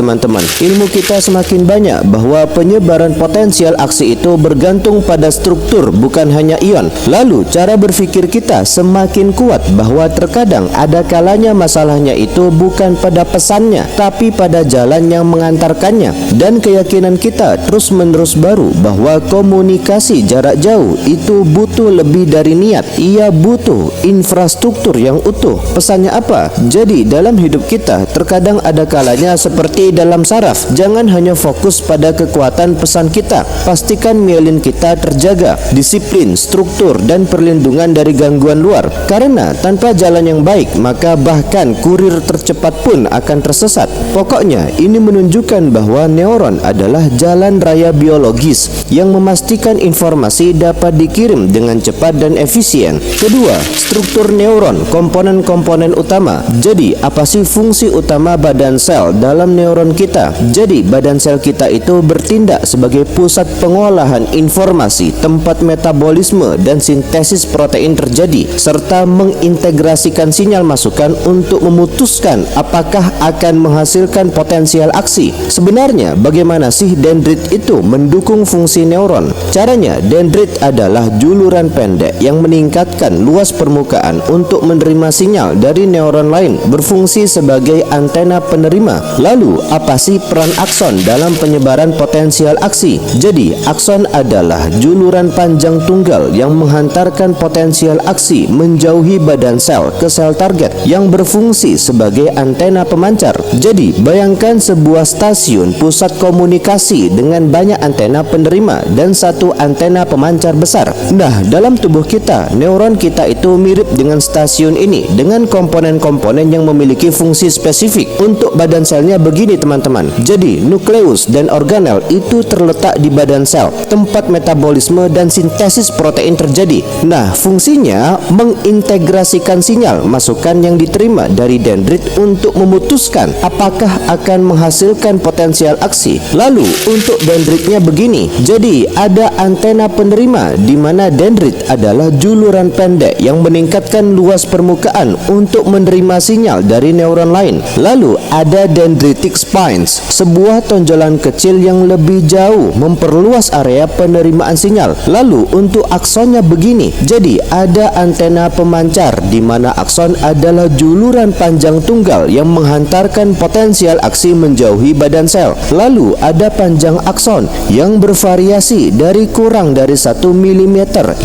teman-teman. Ilmu kita semakin banyak bahwa penyebaran potensial aksi itu bergantung pada struktur, bukan hanya ion. Lalu cara berpikir kita semakin kuat bahwa terkadang ada kalanya masalahnya itu bukan pada pesannya, tapi pada jalan yang mengantarkannya. Dan keyakinan kita terus-menerus baru bahwa komunikasi jarak jauh itu butuh lebih dari niat. Ia butuh infrastruktur yang utuh. Pesannya apa? Jadi dalam hidup kita terkadang ada kalanya seperti dalam saraf. Jangan hanya fokus pada kekuatan pesan kita. Pastikan mielin kita terjaga, disiplin, struktur, dan perlindungan dari gangguan luar. Karena tanpa jalan yang baik, maka bahkan kurir tercepat pun akan tersesat. Pokoknya ini menunjukkan bahwa neuron adalah jalan raya biologis yang memastikan informasi dapat dikirim dengan cepat dan efisien. Kedua, struktur neuron, komponen-komponen utama. Jadi apa sih fungsi utama badan sel dalam neuron kita? Jadi badan sel kita itu bertindak sebagai pusat pengolahan informasi, tempat metabolisme dan sintesis protein terjadi, serta mengintegrasikan sinyal masukan untuk memutuskan apakah akan menghasilkan potensial aksi. Sebenarnya bagaimana sih dendrit itu mendukung fungsi neuron? Caranya, dendrit adalah juluran pendek yang meningkatkan luas permukaan untuk menerima sinyal dari neuron lain, berfungsi sebagai antena penerima. Lalu apa sih peran akson dalam penyebaran potensial aksi? Jadi akson adalah juluran panjang tunggal yang menghantarkan potensial aksi menjauhi badan sel ke sel target yang berfungsi sebagai antena pemancar. Jadi bayangkan sebuah stasiun pusat komunikasi dengan banyak antena penerima dan satu antena pemancar besar. Nah, dalam tubuh kita, neuron kita itu mirip dengan stasiun ini dengan komponen-komponen yang memiliki fungsi spesifik. Untuk badan selnya begini teman-teman. Jadi nukleus dan organel itu terletak di badan sel, tempat metabolisme dan sintesis protein terjadi. Nah, fungsinya mengintegrasikan sinyal masukan yang diterima dari dendrit untuk memutuskan apakah akan menghasilkan potensial aksi. Lalu untuk dendritnya begini. Jadi ada antena penerima di mana dendrit adalah juluran pendek yang meningkatkan luas permukaan untuk menerima sinyal dari neuron lain. Lalu ada dendritic spines, sebuah tonjolan kecil yang lebih jauh memperluas area penerimaan sinyal. Lalu untuk aksonnya begini. Jadi ada antena pemancar di mana akson adalah juluran panjang tunggal yang menghantarkan potensial aksi menjauhi badan sel. Lalu ada panjang akson yang bervariasi dari kurang dari 1 mm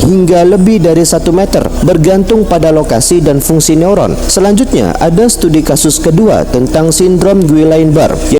hingga lebih dari 1 meter bergantung pada lokasi dan fungsi neuron. Selanjutnya ada studi kasus kedua tentang sindrom Guillain-Barré.